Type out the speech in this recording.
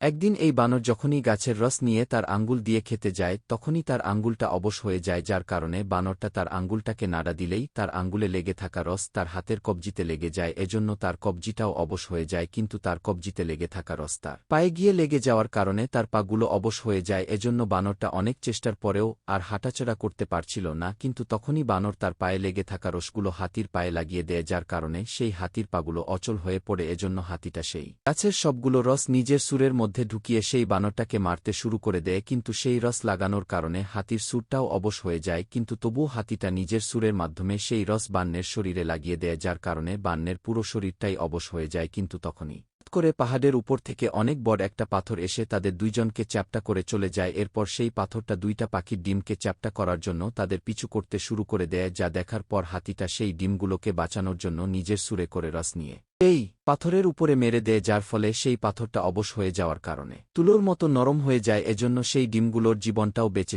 একদিন এই বানর যখনই গাছের রস নিয়ে তার আঙ্গুল দিয়ে খেতে যায় তখনই তার আঙ্গুলটা অবশ হয়ে যায়, যার কারণে বানরটা তার আঙ্গুলটাকে নাড়া দিলেই তার আঙ্গুলে লেগে থাকা রস তার হাতের কবজিতে লেগে যায়, এজন্য তার কবজিটাও অবশ হয়ে যায়। কিন্তু তার কবজিতে লেগে থাকা রস তার পায়ে গিয়ে লেগে যাওয়ার কারণে তার পাগুলো অবশ হয়ে যায়, এজন্য বানরটা অনেক চেষ্টার পরেও আর হাঁটাচলা করতে পারছিল না। কিন্তু তখনই বানর তার পায়ে লেগে থাকা রসগুলো হাতির পায়ে লাগিয়ে দেয়, যার কারণে সেই হাতির পাগুলো অচল হয়ে পড়ে, এজন্য হাতিটা সেই গাছের সবগুলো রস নিজের সুরের মধ্যে ঢুকিয়ে সেই বানরটাকে মারতে শুরু করে দেয়। কিন্তু সেই রস লাগানোর কারণে হাতির সুরটাও অবশ হয়ে যায়, কিন্তু তবুও হাতিটা নিজের সুরের মাধ্যমে সেই রস বানরের শরীরে লাগিয়ে দেয়, যার কারণে বানরের পুরো শরীরটাই অবশ হয়ে যায়। কিন্তু তখনই হঠাৎ করে পাহাড়ের উপর থেকে অনেক বড় একটা পাথর এসে তাদের দুইজনকে চ্যাপ্টা করে চলে যায়। এরপর সেই পাথরটা দুইটা পাখির ডিমকে চ্যাপ্টা করার জন্য তাদের পিছু করতে শুরু করে দেয়, যা দেখার পর হাতিটা সেই ডিমগুলোকে বাঁচানোর জন্য নিজের সুরে করে রস নিয়ে এই পাথরের উপরে মেরে দেয়, যার ফলে সেই পাথরটা অবশ হয়ে যাওয়ার কারণে তুলোর মতো নরম হয়ে যায়, এজন্য সেই ডিমগুলোর জীবনটাও বেঁচে